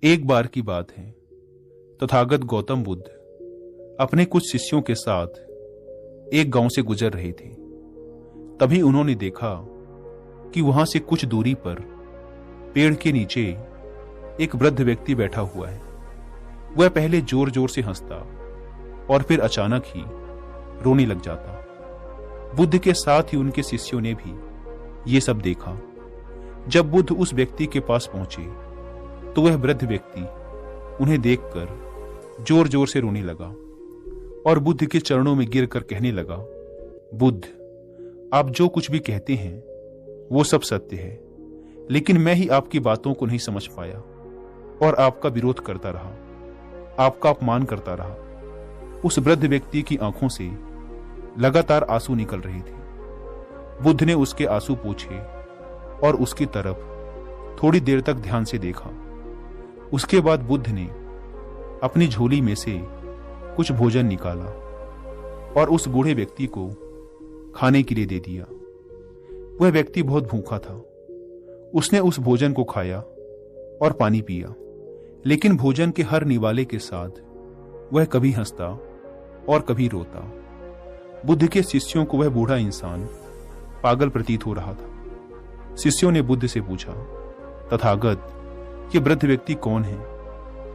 एक बार की बात है, तथागत गौतम बुद्ध अपने कुछ शिष्यों के साथ एक गांव से गुजर रहे थे। तभी उन्होंने देखा कि वहां से कुछ दूरी पर पेड़ के नीचे एक वृद्ध व्यक्ति बैठा हुआ है। वह पहले जोर जोर से हंसता और फिर अचानक ही रोने लग जाता। बुद्ध के साथ ही उनके शिष्यों ने भी ये सब देखा। जब बुद्ध उस व्यक्ति के पास पहुंचे तो वह वृद्ध व्यक्ति उन्हें देखकर जोर जोर से रोने लगा और बुद्ध के चरणों में गिरकर कहने लगा, बुद्ध, आप जो कुछ भी कहते हैं वो सब सत्य है, लेकिन मैं ही आपकी बातों को नहीं समझ पाया और आपका विरोध करता रहा, आपका अपमान करता रहा। उस वृद्ध व्यक्ति की आंखों से लगातार आंसू निकल रहे थे। बुद्ध ने उसके आंसू पोंछे और उसकी तरफ थोड़ी देर तक ध्यान से देखा। उसके बाद बुद्ध ने अपनी झोली में से कुछ भोजन निकाला और उस बूढ़े व्यक्ति को खाने के लिए दे दिया। वह व्यक्ति बहुत भूखा था। उसने उस भोजन को खाया और पानी पिया, लेकिन भोजन के हर निवाले के साथ वह कभी हंसता और कभी रोता। बुद्ध के शिष्यों को वह बूढ़ा इंसान पागल प्रतीत हो रहा था। शिष्यों ने बुद्ध से पूछा, तथागत, ये वृद्ध व्यक्ति कौन है?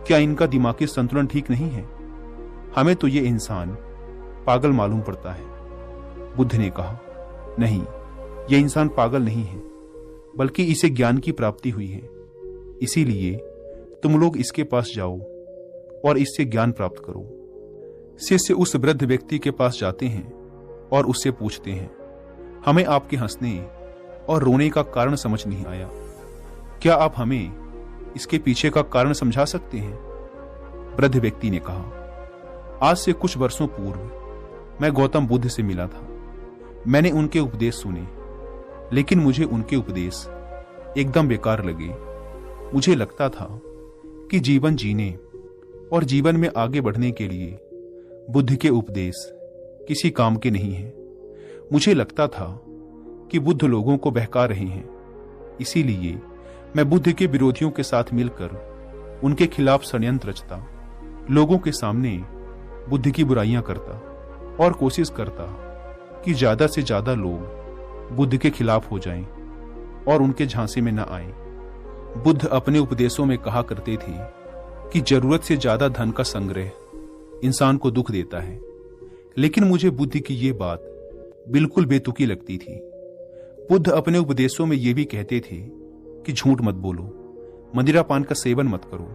क्या इनका दिमागी संतुलन ठीक नहीं है? हमें तो ये इंसान पागल मालूम पड़ता है। बुद्ध ने कहा, नहीं, यह इंसान पागल नहीं है, बल्कि इसे ज्ञान की प्राप्ति हुई है। इसीलिए तुम लोग इसके पास जाओ और इससे ज्ञान प्राप्त करो। शिष्य उस वृद्ध व्यक्ति के पास जाते हैं और उससे पूछते हैं, हमें आपके हंसने और रोने का कारण समझ नहीं आया। क्या आप हमें इसके पीछे का कारण समझा सकते हैं? वृद्ध व्यक्ति ने कहा, आज से कुछ वर्षों पूर्व मैं गौतम बुद्ध से मिला था। मैंने उनके उपदेश सुने, लेकिन मुझे उनके उपदेश एकदम बेकार लगे। मुझे लगता था कि जीवन जीने और जीवन में आगे बढ़ने के लिए बुद्ध के उपदेश किसी काम के नहीं हैं। मुझे लगता था कि बुद्ध लोगों को बहका रहे हैं। इसीलिए मैं बुद्ध के विरोधियों के साथ मिलकर उनके खिलाफ षड्यंत्र रचता, लोगों के सामने बुद्ध की बुराइयां करता और कोशिश करता कि ज्यादा से ज्यादा लोग बुद्ध के खिलाफ हो जाएं और उनके झांसे में न आएं। बुद्ध अपने उपदेशों में कहा करते थे कि जरूरत से ज्यादा धन का संग्रह इंसान को दुख देता है, लेकिन मुझे बुद्ध की ये बात बिल्कुल बेतुकी लगती थी। बुद्ध अपने उपदेशों में ये भी कहते थे कि झूठ मत बोलो, मदिरापान का सेवन मत करो,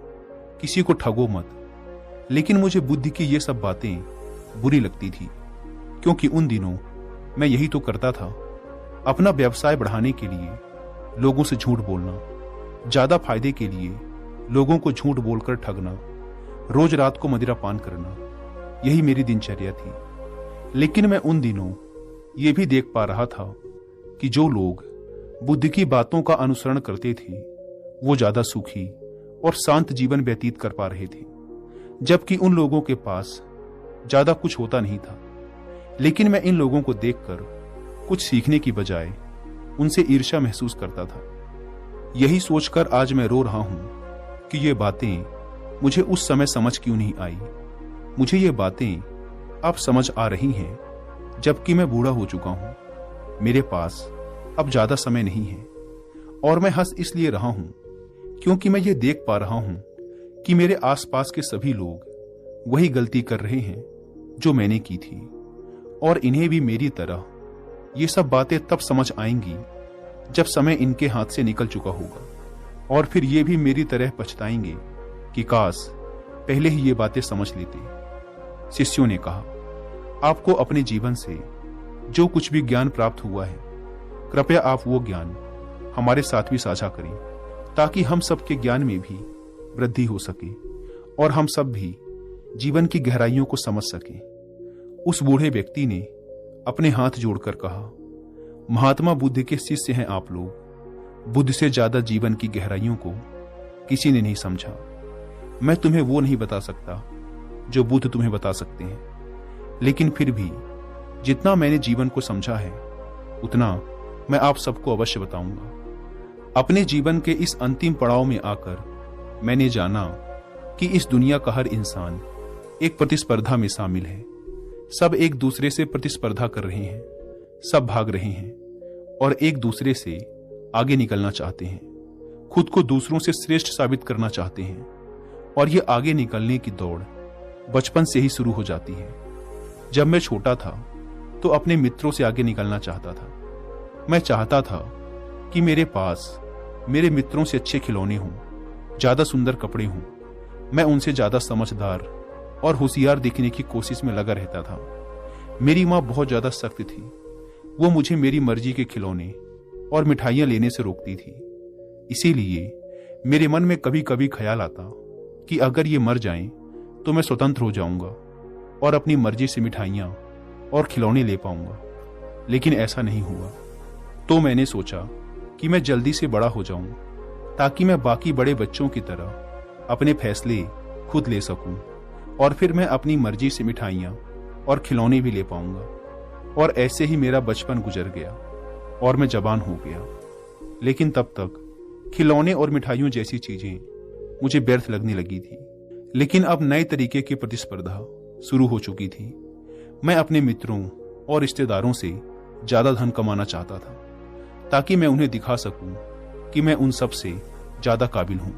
किसी को ठगो मत। लेकिन मुझे बुद्ध की ये सब बातें बुरी लगती थी, क्योंकि उन दिनों मैं यही तो करता था। अपना व्यवसाय बढ़ाने के लिए लोगों से झूठ बोलना, ज्यादा फायदे के लिए लोगों को झूठ बोलकर ठगना, रोज रात को मदिरापान करना, यही मेरी दिनचर्या थी। लेकिन मैं उन दिनों ये भी देख पा रहा था कि जो लोग बुद्ध की बातों का अनुसरण करते थे वो ज्यादा सुखी और शांत जीवन व्यतीत कर पा रहे थे, जबकि उन लोगों के पास ज्यादा कुछ होता नहीं था। लेकिन मैं इन लोगों को देखकर कुछ सीखने की बजाय उनसे ईर्ष्या महसूस करता था। यही सोचकर आज मैं रो रहा हूं कि ये बातें मुझे उस समय समझ क्यों नहीं आई। मुझे ये बातें अब समझ आ रही हैं, जबकि मैं बूढ़ा हो चुका हूं। मेरे पास अब ज्यादा समय नहीं है और मैं हंस इसलिए रहा हूं क्योंकि मैं ये देख पा रहा हूं कि मेरे आसपास के सभी लोग वही गलती कर रहे हैं जो मैंने की थी, और इन्हें भी मेरी तरह ये सब बातें तब समझ आएंगी जब समय इनके हाथ से निकल चुका होगा, और फिर ये भी मेरी तरह पछताएंगे कि काश पहले ही ये बातें समझ लेते। शिष्यों ने कहा, आपको अपने जीवन से जो कुछ भी ज्ञान प्राप्त हुआ है, कृपया आप वो ज्ञान हमारे साथ भी साझा करें, ताकि हम सबके ज्ञान में भी वृद्धि हो सके और हम सब भी जीवन की गहराइयों को समझ सकें। उस बूढ़े व्यक्ति ने अपने हाथ जोड़कर कहा, महात्मा बुद्ध के शिष्य हैं आप लोग। बुद्ध से ज्यादा जीवन की गहराइयों को किसी ने नहीं समझा। मैं तुम्हें वो नहीं बता सकता जो बुद्ध तुम्हें बता सकते हैं, लेकिन फिर भी जितना मैंने जीवन को समझा है उतना मैं आप सबको अवश्य बताऊंगा। अपने जीवन के इस अंतिम पड़ाव में आकर मैंने जाना कि इस दुनिया का हर इंसान एक प्रतिस्पर्धा में शामिल है। सब एक दूसरे से प्रतिस्पर्धा कर रहे हैं, सब भाग रहे हैं और एक दूसरे से आगे निकलना चाहते हैं, खुद को दूसरों से श्रेष्ठ साबित करना चाहते हैं। और ये आगे निकलने की दौड़ बचपन से ही शुरू हो जाती है। जब मैं छोटा था तो अपने मित्रों से आगे निकलना चाहता था। मैं चाहता था कि मेरे पास मेरे मित्रों से अच्छे खिलौने हों, ज्यादा सुंदर कपड़े हों। मैं उनसे ज्यादा समझदार और होशियार दिखने की कोशिश में लगा रहता था। मेरी माँ बहुत ज्यादा सख्त थी। वो मुझे मेरी मर्जी के खिलौने और मिठाइयां लेने से रोकती थी। इसीलिए मेरे मन में कभी कभी ख्याल आता कि अगर ये मर जाएं तो मैं स्वतंत्र हो जाऊंगा और अपनी मर्जी से मिठाइयां और खिलौने ले पाऊंगा। लेकिन ऐसा नहीं हुआ। तो मैंने सोचा कि मैं जल्दी से बड़ा हो जाऊं ताकि मैं बाकी बड़े बच्चों की तरह अपने फैसले खुद ले सकूं और फिर मैं अपनी मर्जी से मिठाइयां और खिलौने भी ले पाऊंगा। और ऐसे ही मेरा बचपन गुजर गया और मैं जवान हो गया। लेकिन तब तक खिलौने और मिठाइयों जैसी चीजें मुझे व्यर्थ लगने लगी थी। लेकिन अब नए तरीके की प्रतिस्पर्धा शुरू हो चुकी थी। मैं अपने मित्रों और रिश्तेदारों से ज्यादा धन कमाना चाहता था ताकि मैं उन्हें दिखा सकूं कि मैं उन सब से ज्यादा काबिल हूं।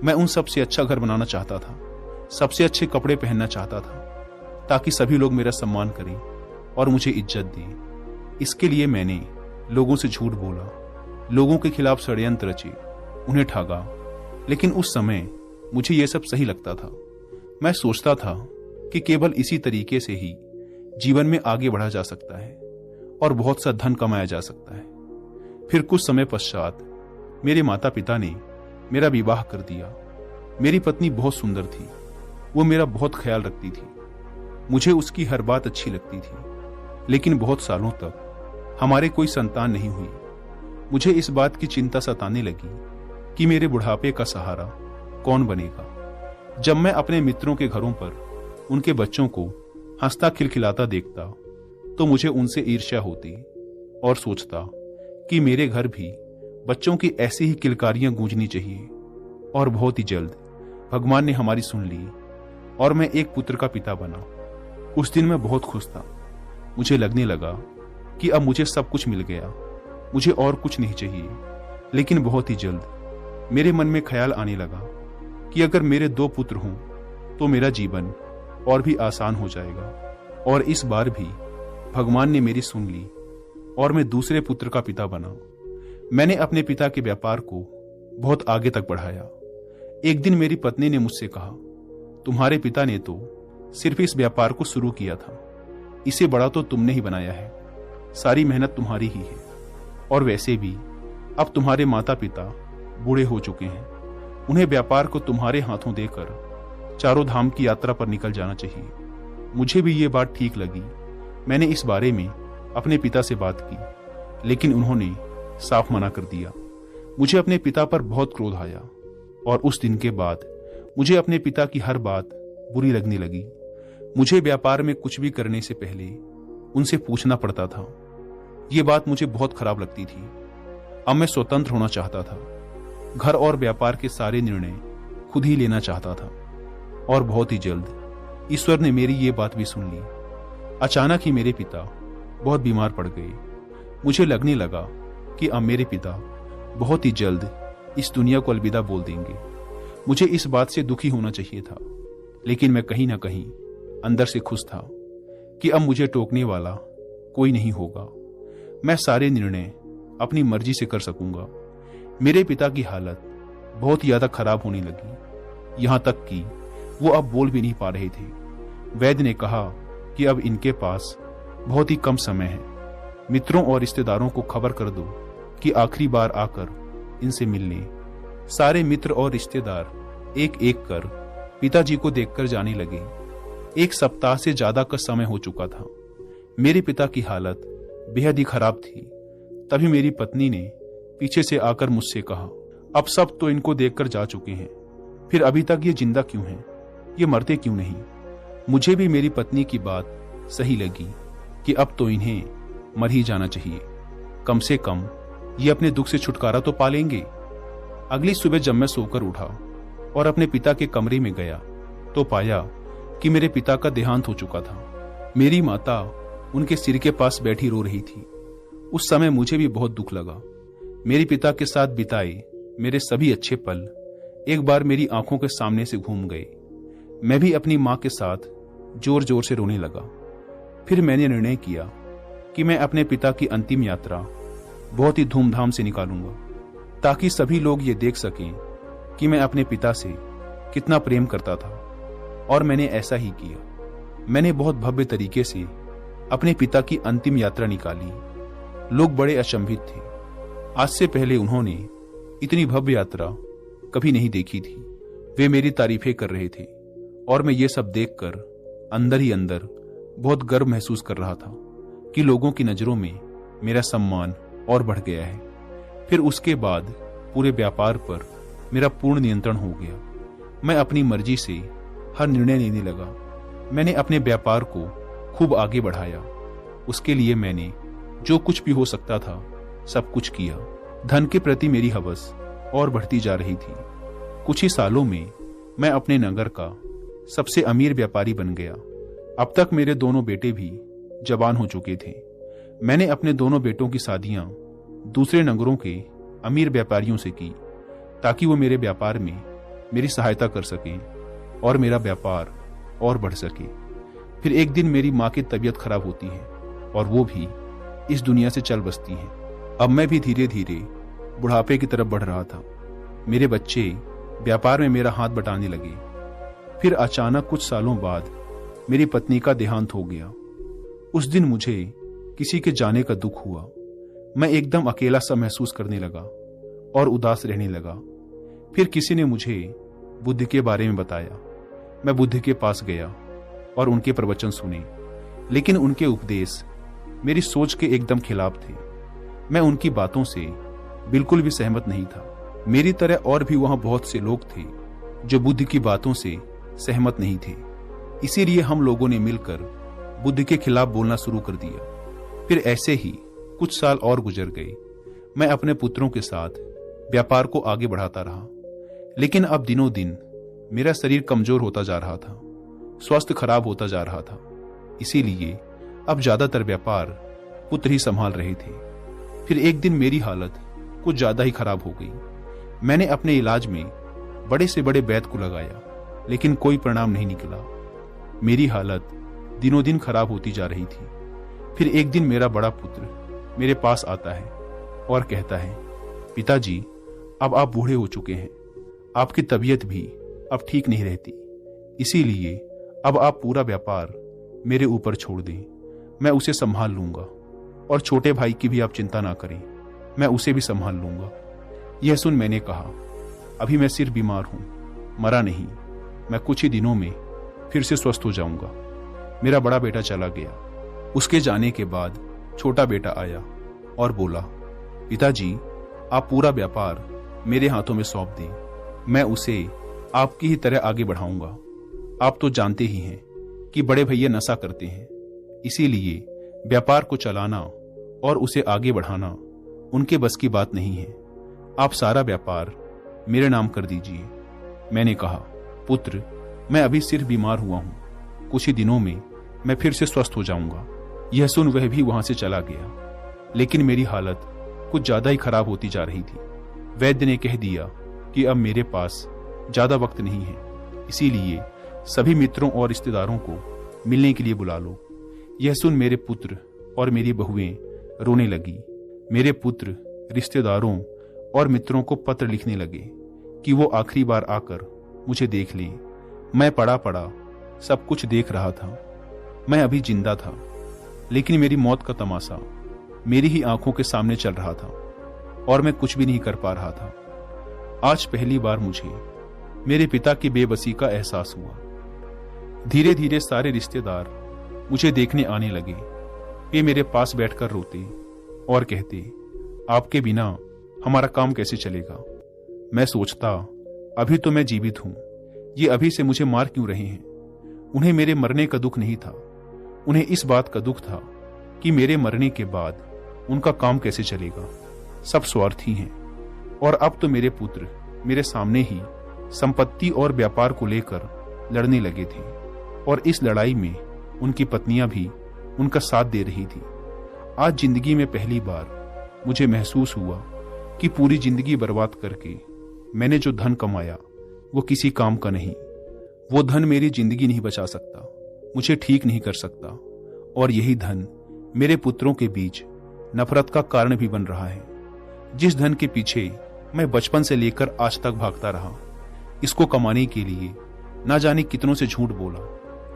मैं उन सब से अच्छा घर बनाना चाहता था, सबसे अच्छे कपड़े पहनना चाहता था ताकि सभी लोग मेरा सम्मान करें और मुझे इज्जत दें। इसके लिए मैंने लोगों से झूठ बोला, लोगों के खिलाफ षड्यंत्र रचे, उन्हें ठगा। लेकिन उस समय मुझे यह सब सही लगता था। मैं सोचता था कि केवल इसी तरीके से ही जीवन में आगे बढ़ा जा सकता है और बहुत सा धन कमाया जा सकता है। फिर कुछ समय पश्चात मेरे माता पिता ने मेरा विवाह कर दिया। मेरी पत्नी बहुत सुंदर थी। वो मेरा बहुत ख्याल रखती थी। मुझे उसकी हर बात अच्छी लगती थी। लेकिन बहुत सालों तक हमारे कोई संतान नहीं हुई। मुझे इस बात की चिंता सताने लगी कि मेरे बुढ़ापे का सहारा कौन बनेगा। जब मैं अपने मित्रों के घरों पर उनके बच्चों को हंसता खिलखिलाता देखता तो मुझे उनसे ईर्ष्या होती और सोचता कि मेरे घर भी बच्चों की ऐसी ही किलकारियां गूंजनी चाहिए। और बहुत ही जल्द भगवान ने हमारी सुन ली और मैं एक पुत्र का पिता बना। उस दिन मैं बहुत खुश था। मुझे लगने लगा कि अब मुझे सब कुछ मिल गया, मुझे और कुछ नहीं चाहिए। लेकिन बहुत ही जल्द मेरे मन में ख्याल आने लगा कि अगर मेरे 2 पुत्र हों तो मेरा जीवन और भी आसान हो जाएगा। और इस बार भी भगवान ने मेरी सुन ली और मैं दूसरे पुत्र का पिता बना। मैंने अपने पिता के व्यापार को बहुत आगे तक बढ़ाया। एक दिन मेरी पत्नी ने मुझसे कहा, तुम्हारे पिता ने तो सिर्फ इस व्यापार को शुरू किया था, इसे बड़ा तो तुमने ही बनाया है, सारी मेहनत तुम्हारी ही है। और वैसे भी अब तुम्हारे माता पिता बूढ़े हो चुके हैं, उन्हें व्यापार को तुम्हारे हाथों देकर चारों धाम की यात्रा पर निकल जाना चाहिए। मुझे भी ये बात ठीक लगी। मैंने इस बारे में अपने पिता से बात की, लेकिन उन्होंने साफ मना कर दिया। मुझे अपने पिता पर बहुत क्रोध आया और उस दिन के बाद मुझे अपने पिता की हर बात बुरी लगने लगी। मुझे व्यापार में कुछ भी करने से पहले उनसे पूछना पड़ता था। ये बात मुझे बहुत खराब लगती थी। अब मैं स्वतंत्र होना चाहता था। घर और व्यापार के सारे निर्णय खुद ही लेना चाहता था। और बहुत ही जल्द ईश्वर ने मेरी ये बात भी सुन ली। अचानक ही मेरे पिता बहुत बीमार पड़ गए। मुझे लगने लगा कि अब मेरे पिता बहुत ही जल्द इस दुनिया को अलविदा बोल देंगे। मुझे इस बात से दुखी होना चाहिए था, लेकिन मैं कहीं ना कहीं अंदर से खुश था कि अब मुझे टोकने वाला कोई नहीं होगा। मैं सारे निर्णय अपनी मर्जी से कर सकूंगा। मेरे पिता की हालत बहुत ज्यादा खराब होने लगी, यहां तक कि वो अब बोल भी नहीं पा रहे थे। वैद्य ने कहा कि अब इनके पास बहुत ही कम समय है। मित्रों और रिश्तेदारों को खबर कर दो कि आखिरी बार आकर इनसे मिल लें। सारे मित्र और रिश्तेदार एक एक कर पिताजी को देखकर जाने लगे। 1 सप्ताह से ज्यादा का समय हो चुका था। मेरे पिता की हालत बेहद ही खराब थी। तभी मेरी पत्नी ने पीछे से आकर मुझसे कहा, अब सब तो इनको देखकर जा चुके हैं, फिर अभी तक ये जिंदा क्यों हैं? ये मरते क्यों नहीं? मुझे भी मेरी पत्नी की बात सही लगी कि अब तो इन्हें मर ही जाना चाहिए। कम से कम ये अपने दुख से छुटकारा तो पा लेंगे। अगली सुबह जब मैं सोकर उठा और अपने पिता के कमरे में गया तो पाया कि मेरे पिता का देहांत हो चुका था। मेरी माता उनके सिर के पास बैठी रो रही थी। उस समय मुझे भी बहुत दुख लगा। मेरे पिता के साथ बिताए मेरे सभी अच्छे पल एक बार मेरी आंखों के सामने से घूम गए। मैं भी अपनी मां के साथ जोर जोर से रोने लगा। फिर मैंने निर्णय किया कि मैं अपने पिता की अंतिम यात्रा बहुत ही धूमधाम से निकालूंगा, ताकि सभी लोग ये देख सकें कि मैं अपने पिता से कितना प्रेम करता था। और मैंने ऐसा ही किया। मैंने बहुत भव्य तरीके से अपने पिता की अंतिम यात्रा निकाली। लोग बड़े अचंभित थे। आज से पहले उन्होंने इतनी भव्य यात्रा कभी नहीं देखी थी। वे मेरी तारीफें कर रहे थे और मैं ये सब देखकर अंदर ही अंदर बहुत गर्व महसूस कर रहा था कि लोगों की नजरों में मेरा सम्मान और बढ़ गया है। फिर उसके बाद पूरे व्यापार पर मेरा पूर्ण नियंत्रण हो गया। मैं अपनी मर्जी से हर निर्णय लेने लगा। मैंने अपने व्यापार को खूब आगे बढ़ाया। उसके लिए मैंने जो कुछ भी हो सकता था सब कुछ किया। धन के प्रति मेरी हवस और बढ़ती जा रही थी। कुछ ही सालों में मैं अपने नगर का सबसे अमीर व्यापारी बन गया। अब तक मेरे दोनों बेटे भी जवान हो चुके थे। मैंने अपने दोनों बेटों की शादियां दूसरे नगरों के अमीर व्यापारियों से की, ताकि वो मेरे व्यापार में मेरी सहायता कर सकें और मेरा व्यापार और बढ़ सके। फिर एक दिन मेरी माँ की तबीयत खराब होती है और वो भी इस दुनिया से चल बसती है। अब मैं भी धीरे धीरे बुढ़ापे की तरफ बढ़ रहा था। मेरे बच्चे व्यापार में मेरा हाथ बटाने लगे। फिर अचानक कुछ सालों बाद मेरी पत्नी का देहांत हो गया। उस दिन मुझे किसी के जाने का दुख हुआ। मैं एकदम अकेला सा महसूस करने लगा और उदास रहने लगा। फिर किसी ने मुझे बुद्ध के बारे में बताया। मैं बुद्ध के पास गया और उनके प्रवचन सुने, लेकिन उनके उपदेश मेरी सोच के एकदम खिलाफ थे। मैं उनकी बातों से बिल्कुल भी सहमत नहीं था। मेरी तरह और भी वहां बहुत से लोग थे जो बुद्ध की बातों से सहमत नहीं थे। इसीलिए हम लोगों ने मिलकर बुद्ध के खिलाफ बोलना शुरू कर दिया। फिर ऐसे ही कुछ साल और गुजर गए। मैं अपने पुत्रों के साथ व्यापार को आगे बढ़ाता रहा, लेकिन अब दिनों दिन मेरा शरीर कमजोर होता जा रहा था, स्वास्थ्य खराब होता जा रहा था। इसीलिए अब ज्यादातर व्यापार पुत्र ही संभाल रहे थे। फिर एक दिन मेरी हालत कुछ ज्यादा ही खराब हो गई। मैंने अपने इलाज में बड़े से बड़े वैद्य को लगाया, लेकिन कोई परिणाम नहीं निकला। मेरी हालत दिनों दिन खराब होती जा रही थी। फिर एक दिन मेरा बड़ा पुत्र मेरे पास आता है और कहता है, पिताजी, अब आप बूढ़े हो चुके हैं, आपकी तबीयत भी अब ठीक नहीं रहती, इसीलिए अब आप पूरा व्यापार मेरे ऊपर छोड़ दें। मैं उसे संभाल लूंगा और छोटे भाई की भी आप चिंता ना करें, मैं उसे भी संभाल लूंगा। यह सुन मैंने कहा, अभी मैं सिर्फ बीमार हूं, मरा नहीं। मैं कुछ ही दिनों में फिर से स्वस्थ हो जाऊंगा। मेरा बड़ा बेटा चला गया। उसके जाने के बाद छोटा बेटा आया और बोला, पिताजी, आप पूरा व्यापार मेरे हाथों में सौंप दें, मैं उसे आपकी ही तरह आगे बढ़ाऊंगा। आप तो जानते ही हैं कि बड़े भैया नशा करते हैं, इसीलिए व्यापार को चलाना और उसे आगे बढ़ाना उनके बस की बात नहीं है। आप सारा व्यापार मेरे नाम कर दीजिए। मैंने कहा, पुत्र, मैं अभी सिर्फ बीमार हुआ हूं, कुछ ही दिनों में मैं फिर से स्वस्थ हो जाऊंगा। यह सुन वह भी वहां से चला गया, लेकिन मेरी हालत कुछ ज्यादा ही खराब होती जा रही थी। वैद्य ने कह दिया कि अब मेरे पास ज्यादा वक्त नहीं है, इसीलिए सभी मित्रों और रिश्तेदारों को मिलने के लिए बुला लो। यह सुन मेरे पुत्र और मेरी बहुएं रोने लगी। मेरे पुत्र रिश्तेदारों और मित्रों को पत्र लिखने लगे कि वो आखिरी बार आकर मुझे देख लें। मैं पड़ा पड़ा सब कुछ देख रहा था। मैं अभी जिंदा था, लेकिन मेरी मौत का तमाशा मेरी ही आंखों के सामने चल रहा था और मैं कुछ भी नहीं कर पा रहा था। आज पहली बार मुझे मेरे पिता की बेबसी का एहसास हुआ। धीरे धीरे सारे रिश्तेदार मुझे देखने आने लगे। वे मेरे पास बैठकर रोते और कहते, आपके बिना हमारा काम कैसे चलेगा। मैं सोचता, अभी तो मैं जीवित हूं, ये अभी से मुझे मार क्यों रहे हैं। उन्हें मेरे मरने का दुख नहीं था, उन्हें इस बात का दुख था कि मेरे मरने के बाद उनका काम कैसे चलेगा। सब स्वार्थी हैं और अब तो मेरे पुत्र मेरे सामने ही संपत्ति और व्यापार को लेकर लड़ने लगे थे और इस लड़ाई में उनकी पत्नियां भी उनका साथ दे रही थी। आज जिंदगी में पहली बार मुझे महसूस हुआ कि पूरी जिंदगी बर्बाद करके मैंने जो धन कमाया वो किसी काम का नहीं। वो धन मेरी जिंदगी नहीं बचा सकता, मुझे ठीक नहीं कर सकता, और यही धन मेरे पुत्रों के बीच नफरत का कारण भी बन रहा है। जिस धन के पीछे मैं बचपन से लेकर आज तक भागता रहा, इसको कमाने के लिए ना जाने कितनों से झूठ बोला,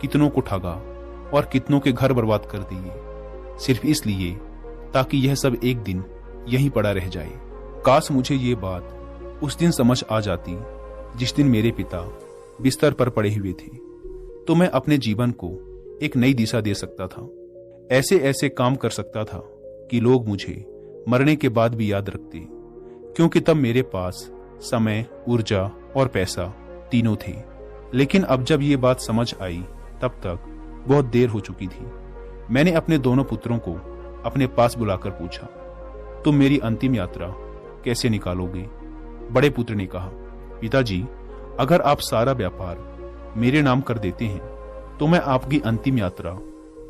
कितनों को ठगा और कितनों के घर बर्बाद कर दिए, सिर्फ इसलिए ताकि यह सब एक दिन यहीं पड़ा रह जाए। काश मुझे ये बात उस दिन समझ आ जाती जिस दिन मेरे पिता बिस्तर पर पड़े हुए थे, तो मैं अपने जीवन को एक नई दिशा दे सकता था। ऐसे ऐसे काम कर सकता था कि लोग मुझे मरने के बाद भी याद रखते, क्योंकि तब मेरे पास समय, ऊर्जा और पैसा तीनों थे। लेकिन अब जब ये बात समझ आई तब तक बहुत देर हो चुकी थी। मैंने अपने दोनों पुत्रों को अपने पास बुलाकर पूछा, तुम मेरी अंतिम यात्रा कैसे निकालोगे? बड़े पुत्र ने कहा, पिताजी, अगर आप सारा व्यापार मेरे नाम कर देते हैं तो मैं आपकी अंतिम यात्रा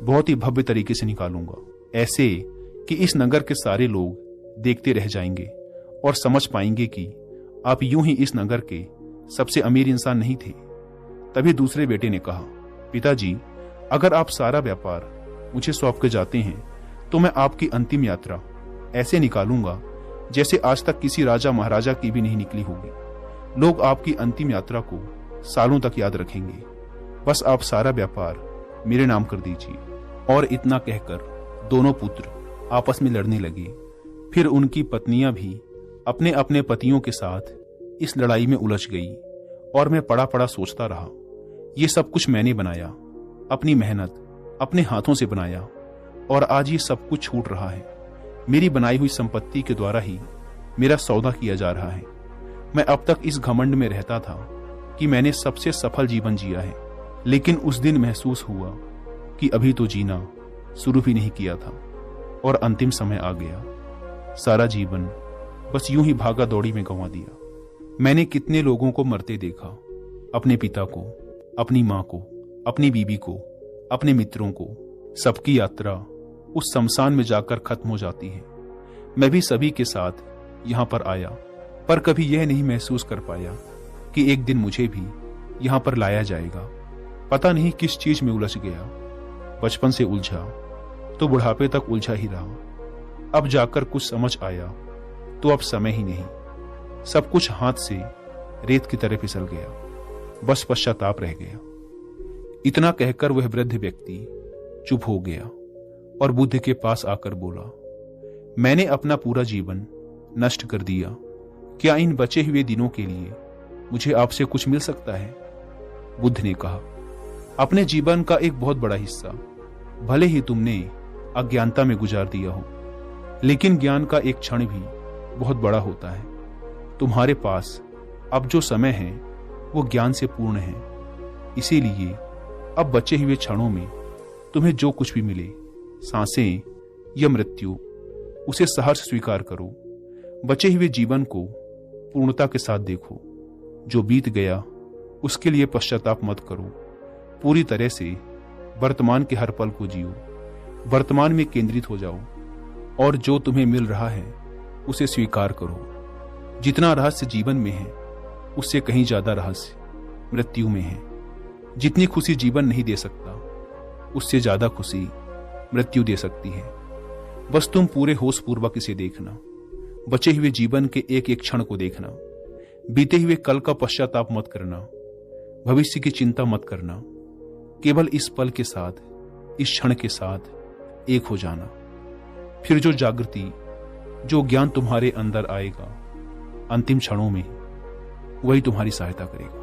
बहुत ही भव्य तरीके से निकालूंगा, ऐसे कि इस नगर के सारे लोग देखते रह जाएंगे और समझ पाएंगे कि आप यूं ही इस नगर के सबसे अमीर इंसान नहीं थे। तभी दूसरे बेटे ने कहा, पिताजी, अगर आप सारा व्यापार मुझे सौंप के जाते हैं तो मैं आपकी अंतिम यात्रा ऐसे निकालूंगा जैसे आज तक किसी राजा महाराजा की भी नहीं निकली होगी। लोग आपकी अंतिम यात्रा को सालों तक याद रखेंगे। बस आप सारा व्यापार मेरे नाम कर दीजिए। और इतना कहकर दोनों पुत्र आपस में लड़ने लगे। फिर उनकी पत्नियां भी अपने अपने पतियों के साथ इस लड़ाई में उलझ गई और मैं पड़ा पड़ा सोचता रहा, ये सब कुछ मैंने बनाया, अपनी मेहनत, अपने हाथों से बनाया, और आज ये सब कुछ छूट रहा है। मेरी बनाई हुई संपत्ति के द्वारा ही मेरा सौदा किया जा रहा है। मैं अब तक इस घमंड में रहता था कि मैंने सबसे सफल जीवन जिया है, लेकिन उस दिन महसूस हुआ कि अभी तो जीना शुरू भी नहीं किया था और अंतिम समय आ गया। सारा जीवन बस यूं ही भागा दौड़ी में गंवा दिया। मैंने कितने लोगों को मरते देखा, अपने पिता को, अपनी मां को, अपनी बीबी को, अपने मित्रों को। सबकी यात्रा उस शमशान में जाकर खत्म हो जाती है। मैं भी सभी के साथ यहां पर आया, पर कभी यह नहीं महसूस कर पाया कि एक दिन मुझे भी यहां पर लाया जाएगा। पता नहीं किस चीज में उलझ गया, बचपन से उलझा तो बुढ़ापे तक उलझा ही रहा। अब जाकर कुछ समझ आया तो अब समय ही नहीं, सब कुछ हाथ से रेत की तरह फिसल गया, बस पश्चाताप रह गया। इतना कहकर वह वृद्ध व्यक्ति चुप हो गया और बुद्ध के पास आकर बोला, मैंने अपना पूरा जीवन नष्ट कर दिया, क्या इन बचे हुए दिनों के लिए मुझे आपसे कुछ मिल सकता है? बुद्ध ने कहा, अपने जीवन का एक बहुत बड़ा हिस्सा भले ही तुमने अज्ञानता में गुजार दिया हो, लेकिन ज्ञान का एक क्षण भी बहुत बड़ा होता है। तुम्हारे पास अब जो समय है वो ज्ञान से पूर्ण है, इसीलिए अब बचे हुए क्षणों में तुम्हें जो कुछ भी मिले, सांसें या मृत्यु, उसे सहर्ष स्वीकार करो। बचे हुए जीवन को पूर्णता के साथ देखो। जो बीत गया उसके लिए पश्चाताप मत करो। पूरी तरह से वर्तमान के हर पल को जियो, वर्तमान में केंद्रित हो जाओ और जो तुम्हें मिल रहा है उसे स्वीकार करो। जितना रहस्य जीवन में है उससे कहीं ज्यादा रहस्य मृत्यु में है। जितनी खुशी जीवन नहीं दे सकता उससे ज्यादा खुशी मृत्यु दे सकती है। बस तुम पूरे होश पूर्वक इसे देखना, बचे हुए जीवन के एक एक क्षण को देखना। बीते हुए कल का पश्चाताप मत करना, भविष्य की चिंता मत करना। केवल इस पल के साथ, इस क्षण के साथ एक हो जाना। फिर जो जागृति, जो ज्ञान तुम्हारे अंदर आएगा अंतिम क्षणों में, वही तुम्हारी सहायता करेगा।